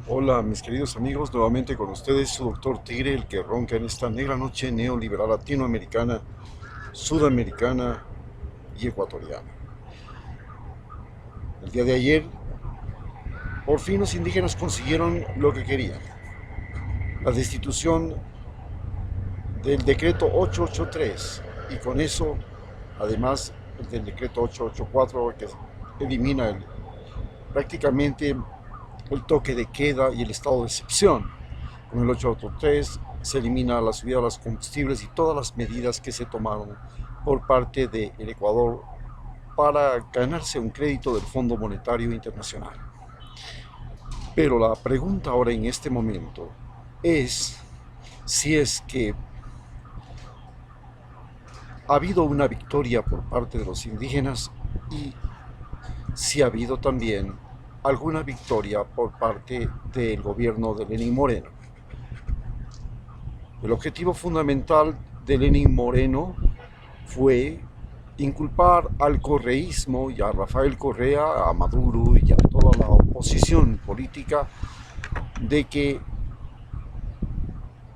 Hola mis queridos amigos, nuevamente con ustedes su doctor Tigre, el que ronca en esta negra noche neoliberal latinoamericana, sudamericana y ecuatoriana. El día de ayer, por fin los indígenas consiguieron lo que querían, la destitución del decreto 883 y con eso, además del decreto 884 que elimina prácticamente el toque de queda y el estado de excepción. Con el 883 se elimina la subida de los combustibles y todas las medidas que se tomaron por parte del Ecuador para ganarse un crédito del Fondo Monetario Internacional. Pero la pregunta ahora en este momento es si es que ha habido una victoria por parte de los indígenas y si ha habido también alguna victoria por parte del gobierno de Lenín Moreno. El objetivo fundamental de Lenín Moreno fue inculpar al correísmo y a Rafael Correa, a Maduro y a toda la oposición política de que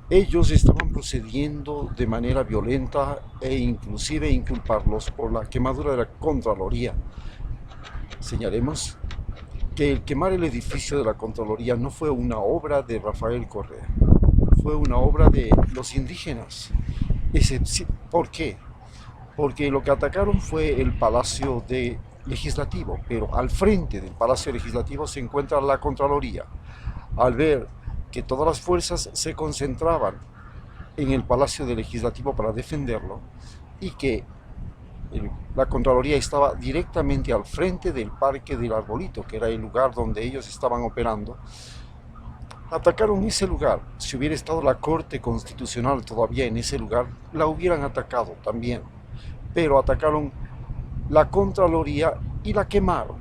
ellos estaban procediendo de manera violenta e inclusive inculparlos por la quemadura de la Contraloría. Señalemos que el quemar el edificio de la Contraloría no fue una obra de Rafael Correa, fue una obra de los indígenas. ¿Por qué? Porque lo que atacaron fue el Palacio Legislativo, pero al frente del Palacio Legislativo se encuentra la Contraloría. Al ver que todas las fuerzas se concentraban en el Palacio Legislativo para defenderlo y que la Contraloría estaba directamente al frente del Parque del Arbolito, que era el lugar donde ellos estaban operando, atacaron ese lugar. Si hubiera estado la Corte Constitucional todavía en ese lugar, la hubieran atacado también. Pero atacaron la Contraloría y la quemaron.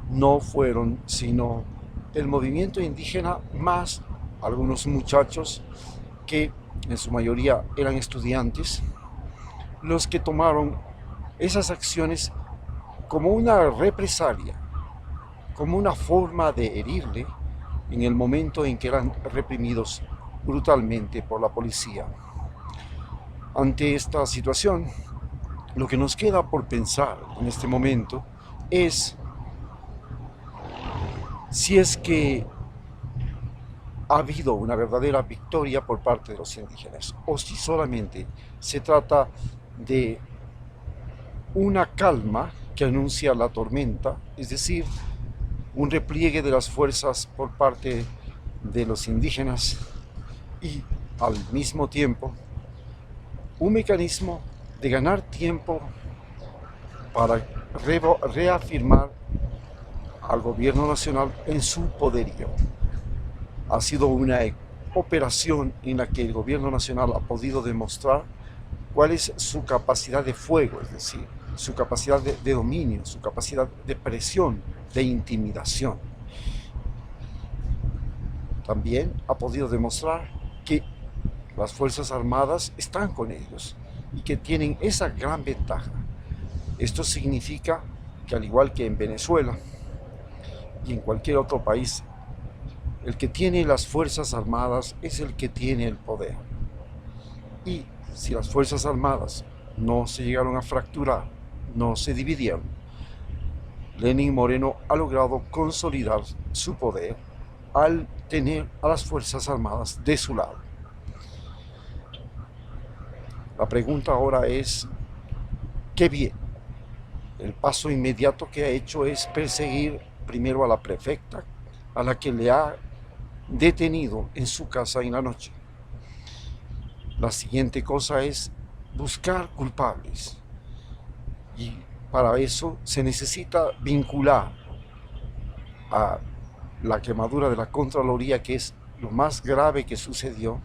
No fueron sino el movimiento indígena más algunos muchachos que en su mayoría eran estudiantes, los que tomaron esas acciones como una represalia, como una forma de herirle en el momento en que eran reprimidos brutalmente por la policía. Ante esta situación, lo que nos queda por pensar en este momento es si es que ha habido una verdadera victoria por parte de los indígenas o si solamente se trata de una calma que anuncia la tormenta, es decir, un repliegue de las fuerzas por parte de los indígenas y al mismo tiempo un mecanismo de ganar tiempo para reafirmar al gobierno nacional en su poderío. Ha sido una operación en la que el gobierno nacional ha podido demostrar cuál es su capacidad de fuego, es decir, su capacidad de dominio, su capacidad de presión, de intimidación. También ha podido demostrar que las Fuerzas Armadas están con ellos y que tienen esa gran ventaja. Esto significa que al igual que en Venezuela y en cualquier otro país, el que tiene las Fuerzas Armadas es el que tiene el poder. Y si las Fuerzas Armadas no se llegaron a fracturar, no se dividieron, Lenín Moreno ha logrado consolidar su poder al tener a las Fuerzas Armadas de su lado. La pregunta ahora es, ¿qué bien? El paso inmediato que ha hecho es perseguir primero a la prefecta, a la que le ha detenido en su casa en la noche. La siguiente cosa es buscar culpables. Y para eso se necesita vincular a la quemadura de la Contraloría, que es lo más grave que sucedió,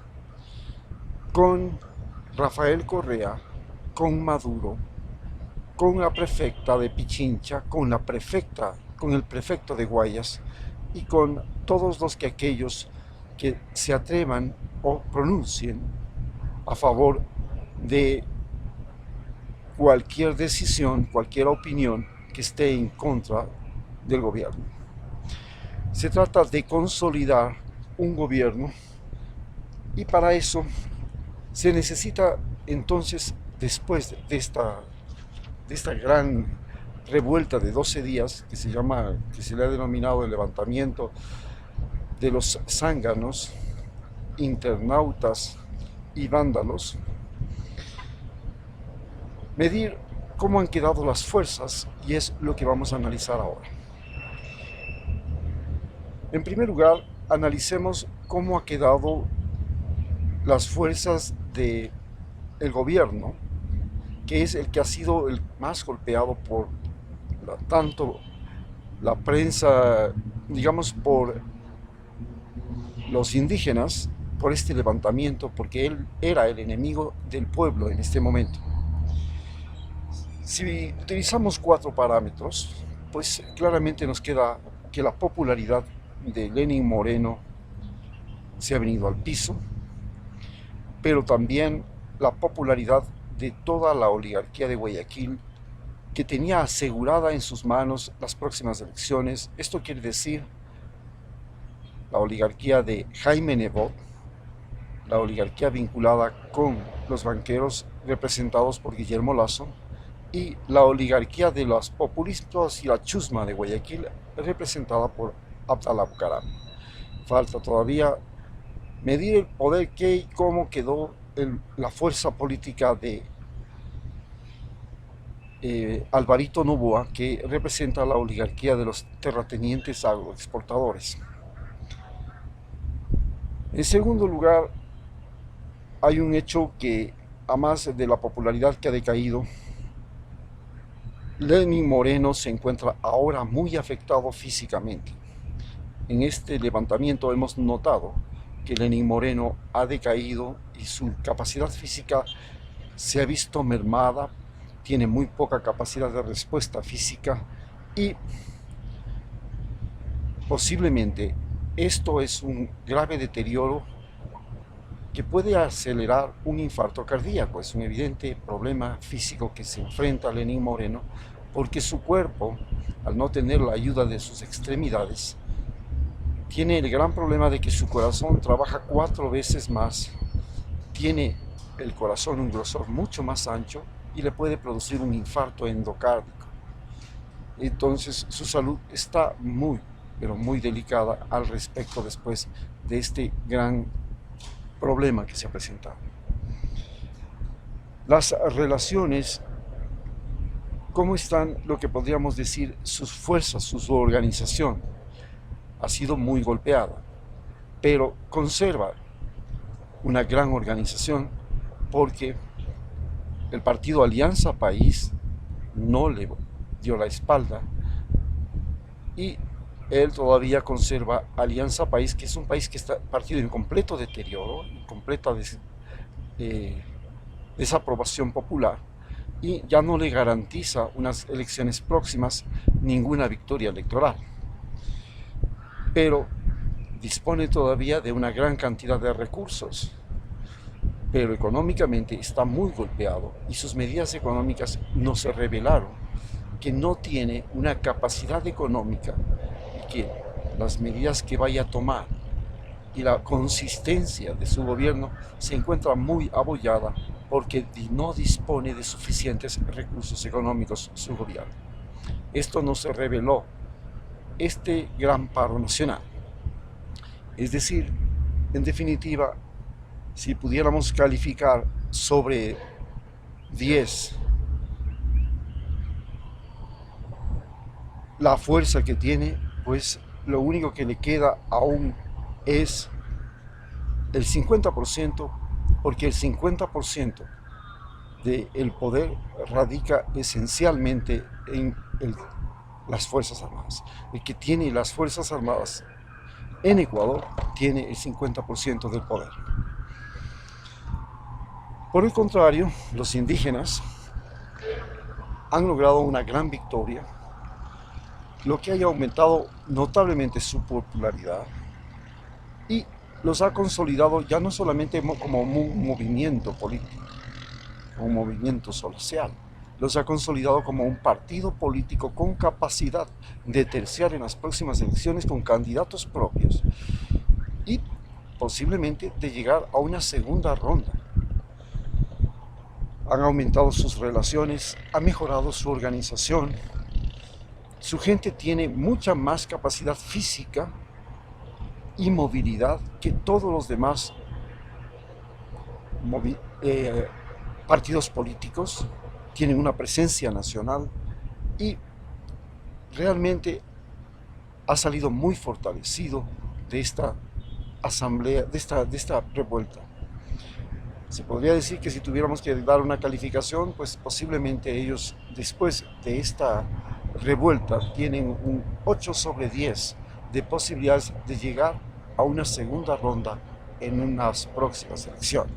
con Rafael Correa, con Maduro, con la prefecta de Pichincha, con el prefecto de Guayas y con todos aquellos que se atrevan o pronuncien a favor de cualquier decisión, cualquier opinión que esté en contra del gobierno. Se trata de consolidar un gobierno y para eso se necesita entonces, después de esta gran revuelta de 12 días que se le ha denominado el levantamiento de los zánganos, internautas y vándalos, medir cómo han quedado las fuerzas y es lo que vamos a analizar ahora. En primer lugar, analicemos cómo ha quedado las fuerzas del gobierno, que es el que ha sido el más golpeado por tanto la prensa, digamos, por los indígenas, por este levantamiento, porque él era el enemigo del pueblo en este momento. Si utilizamos 4 parámetros, pues claramente nos queda que la popularidad de Lenín Moreno se ha venido al piso, pero también la popularidad de toda la oligarquía de Guayaquil, que tenía asegurada en sus manos las próximas elecciones. Esto quiere decir la oligarquía de Jaime Nebot, la oligarquía vinculada con los banqueros representados por Guillermo Lasso y la oligarquía de los populistas y la chusma de Guayaquil representada por Abdalá Bucaram. Falta todavía medir el poder que y cómo quedó la fuerza política de Alvarito Noboa, que representa la oligarquía de los terratenientes agroexportadores. En segundo lugar, hay un hecho que, a más de la popularidad que ha decaído, Lenín Moreno se encuentra ahora muy afectado físicamente. En este levantamiento hemos notado que Lenín Moreno ha decaído y su capacidad física se ha visto mermada, tiene muy poca capacidad de respuesta física y posiblemente esto es un grave deterioro que puede acelerar un infarto cardíaco. Es un evidente problema físico que se enfrenta Lenín Moreno porque su cuerpo, al no tener la ayuda de sus extremidades, tiene el gran problema de que su corazón trabaja 4 veces más, tiene el corazón un grosor mucho más ancho y le puede producir un infarto endocárdico. Entonces su salud está muy, pero muy delicada al respecto después de este gran problema que se ha presentado. Las relaciones, ¿cómo están lo que podríamos decir sus fuerzas, su organización? Ha sido muy golpeada, pero conserva una gran organización porque el partido Alianza País no le dio la espalda y él todavía conserva Alianza País, que es un país que está partido en completo deterioro, en completa desaprobación popular y ya no le garantiza unas elecciones próximas ninguna victoria electoral. Pero dispone todavía de una gran cantidad de recursos, pero económicamente está muy golpeado y sus medidas económicas nos revelaron que no tiene una capacidad económica y que las medidas que vaya a tomar y la consistencia de su gobierno se encuentra muy abollada porque no dispone de suficientes recursos económicos su gobierno. Esto nos reveló este gran paro nacional. Es decir, en definitiva, si pudiéramos calificar sobre 10 la fuerza que tiene, pues lo único que le queda aún es el 50%, porque el 50% del poder radica esencialmente en las Fuerzas Armadas. El que tiene las Fuerzas Armadas en Ecuador tiene el 50% del poder. Por el contrario, los indígenas han logrado una gran victoria, lo que haya aumentado notablemente su popularidad y los ha consolidado ya no solamente como un movimiento político, como un movimiento social, los ha consolidado como un partido político con capacidad de terciar en las próximas elecciones con candidatos propios y posiblemente de llegar a una segunda ronda. Han aumentado sus relaciones, ha mejorado su organización, su gente tiene mucha más capacidad física y movilidad que todos los demás partidos políticos, tienen una presencia nacional y realmente ha salido muy fortalecido de esta asamblea, de esta revuelta. Se podría decir que si tuviéramos que dar una calificación, pues posiblemente ellos después de esta revuelta tienen un 8 sobre 10 de posibilidades de llegar a una segunda ronda en unas próximas elecciones.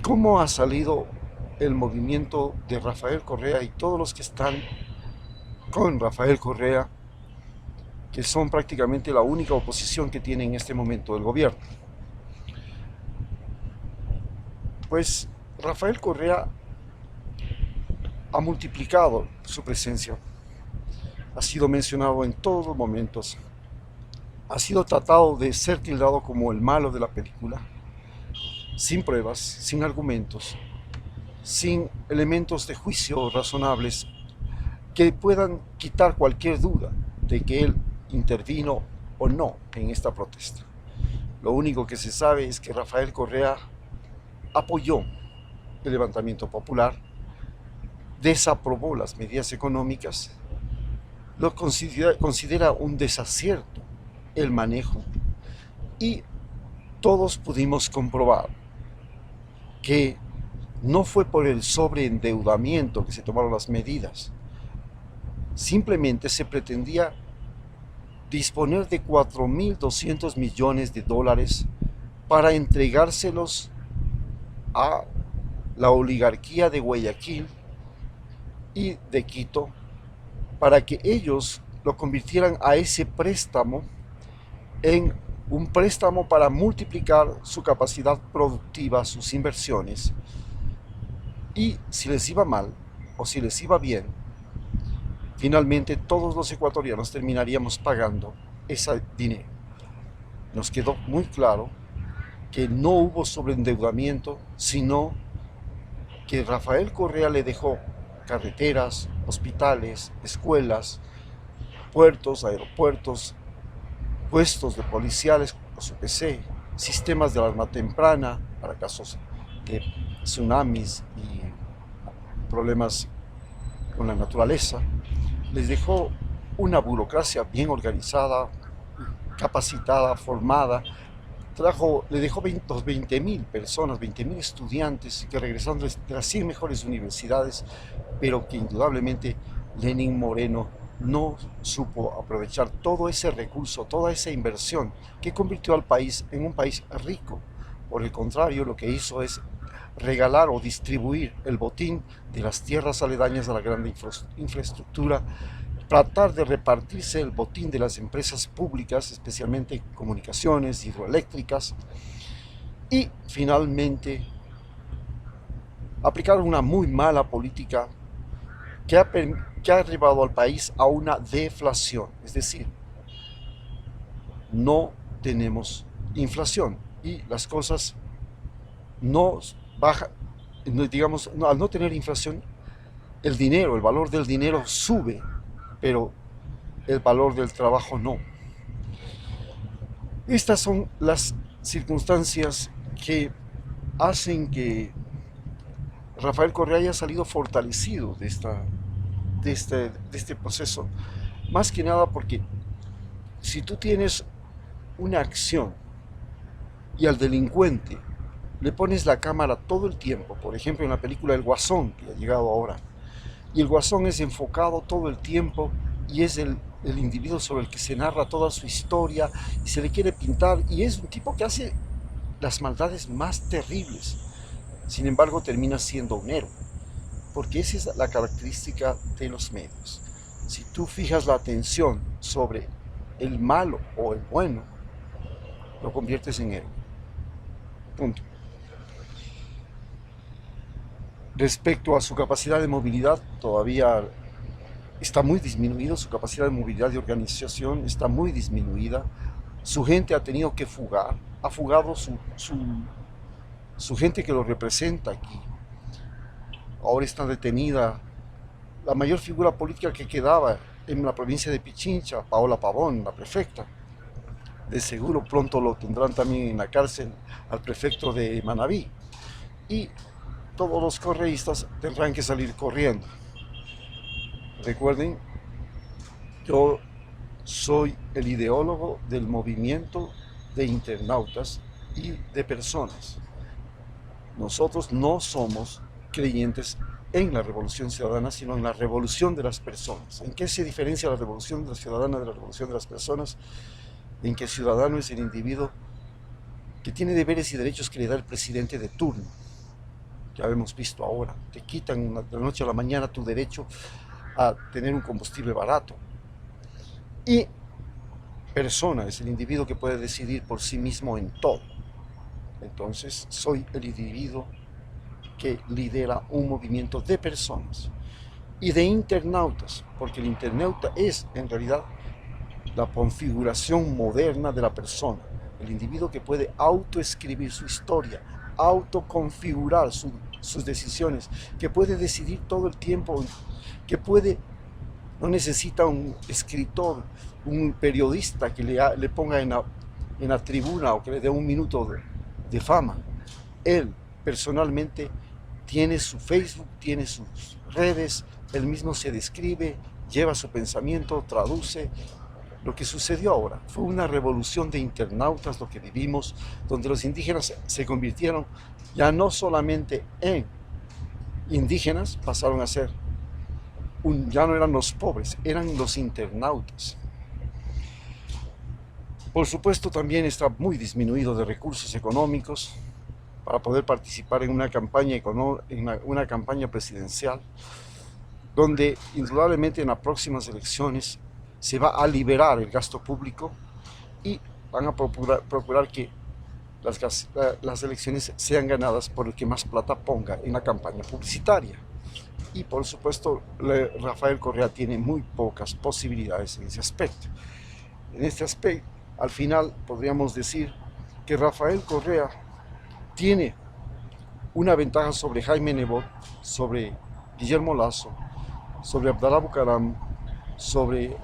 ¿Cómo ha salido el movimiento de Rafael Correa y todos los que están con Rafael Correa, que son prácticamente la única oposición que tiene en este momento el gobierno? Pues Rafael Correa ha multiplicado su presencia, ha sido mencionado en todos los momentos, ha sido tratado de ser tildado como el malo de la película, sin pruebas, sin argumentos, sin elementos de juicio razonables que puedan quitar cualquier duda de que él intervino o no en esta protesta. Lo único que se sabe es que Rafael Correa apoyó el levantamiento popular, desaprobó las medidas económicas, lo considera un desacierto el manejo y todos pudimos comprobar que no fue por el sobreendeudamiento que se tomaron las medidas, simplemente se pretendía disponer de 4.200 millones de dólares para entregárselos a la oligarquía de Guayaquil y de Quito para que ellos lo convirtieran a ese préstamo en un préstamo para multiplicar su capacidad productiva, sus inversiones, y si les iba mal o si les iba bien, finalmente todos los ecuatorianos terminaríamos pagando ese dinero. Nos quedó muy claro que no hubo sobreendeudamiento, sino que Rafael Correa le dejó carreteras, hospitales, escuelas, puertos, aeropuertos, puestos de policiales, los UPC, sistemas de alarma temprana para casos de tsunamis y problemas con la naturaleza. Les dejó una burocracia bien organizada, capacitada, formada. Le dejó 20.000 personas, 20.000 estudiantes que regresaron de las 100 mejores universidades, pero que indudablemente Lenín Moreno no supo aprovechar todo ese recurso, toda esa inversión que convirtió al país en un país rico. Por el contrario, lo que hizo es regalar o distribuir el botín de las tierras aledañas a la gran infraestructura, tratar de repartirse el botín de las empresas públicas, especialmente comunicaciones, hidroeléctricas, y finalmente aplicar una muy mala política que ha llevado al país a una deflación, es decir, no tenemos inflación y las cosas no bajan, digamos, al no tener inflación, el dinero, el valor del dinero sube, pero el valor del trabajo no. Estas son las circunstancias que hacen que Rafael Correa haya salido fortalecido de este proceso. Más que nada porque si tú tienes una acción y al delincuente le pones la cámara todo el tiempo, por ejemplo en la película El Guasón, que ha llegado ahora, y el Guasón es enfocado todo el tiempo y es el individuo sobre el que se narra toda su historia y se le quiere pintar, y es un tipo que hace las maldades más terribles, sin embargo termina siendo un héroe, porque esa es la característica de los medios. Si tú fijas la atención sobre el malo o el bueno, lo conviertes en héroe. Punto. Respecto a su capacidad de movilidad, todavía está muy disminuido, su capacidad de movilidad de organización está muy disminuida. Su gente ha tenido que fugar, ha fugado su gente que lo representa aquí. Ahora está detenida la mayor figura política que quedaba en la provincia de Pichincha, Paola Pavón, la prefecta. De seguro pronto lo tendrán también en la cárcel al prefecto de Manabí. Y todos los correístas tendrán que salir corriendo. Recuerden, yo soy el ideólogo del movimiento de internautas y de personas. Nosotros no somos creyentes en la revolución ciudadana, sino en la revolución de las personas. ¿En qué se diferencia la revolución de la ciudadana de la revolución de las personas? En que el ciudadano es el individuo que tiene deberes y derechos que le da el presidente de turno. Ya hemos visto ahora, te quitan de la noche a la mañana tu derecho a tener un combustible barato. Y persona es el individuo que puede decidir por sí mismo en todo. Entonces, soy el individuo que lidera un movimiento de personas y de internautas, porque el internauta es en realidad la configuración moderna de la persona, el individuo que puede autoescribir su historia, autoconfigurar sus decisiones, que puede decidir todo el tiempo, que no necesita un escritor, un periodista que le ponga en la tribuna o que le dé un minuto de fama. Él personalmente tiene su Facebook, tiene sus redes, él mismo se describe, lleva su pensamiento, traduce. Lo que sucedió ahora fue una revolución de internautas, lo que vivimos, donde los indígenas se convirtieron ya no solamente en indígenas, pasaron a ser, ya no eran los pobres, eran los internautas. Por supuesto, también está muy disminuido de recursos económicos para poder participar en una campaña presidencial, donde indudablemente en las próximas elecciones se va a liberar el gasto público y van a procurar que las elecciones sean ganadas por el que más plata ponga en la campaña publicitaria. Y por supuesto, Rafael Correa tiene muy pocas posibilidades en ese aspecto. En este aspecto, al final podríamos decir que Rafael Correa tiene una ventaja sobre Jaime Nebot, sobre Guillermo Lasso, sobre Abdalá Bucaram, sobre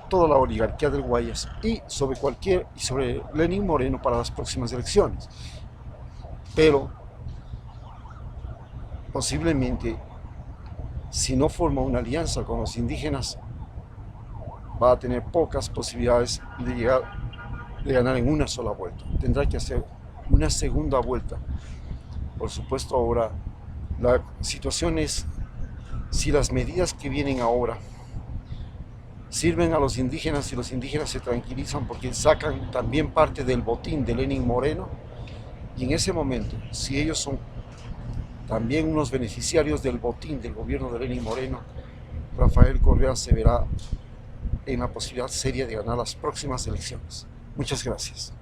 toda la oligarquía del Guayas y sobre Lenín Moreno para las próximas elecciones. Pero posiblemente, si no forma una alianza con los indígenas, va a tener pocas posibilidades de ganar en una sola vuelta. Tendrá que hacer una segunda vuelta. Por supuesto, ahora la situación es si las medidas que vienen ahora sirven a los indígenas y los indígenas se tranquilizan porque sacan también parte del botín de Lenín Moreno, y en ese momento, si ellos son también unos beneficiarios del botín del gobierno de Lenín Moreno, Rafael Correa se verá en la posibilidad seria de ganar las próximas elecciones. Muchas gracias.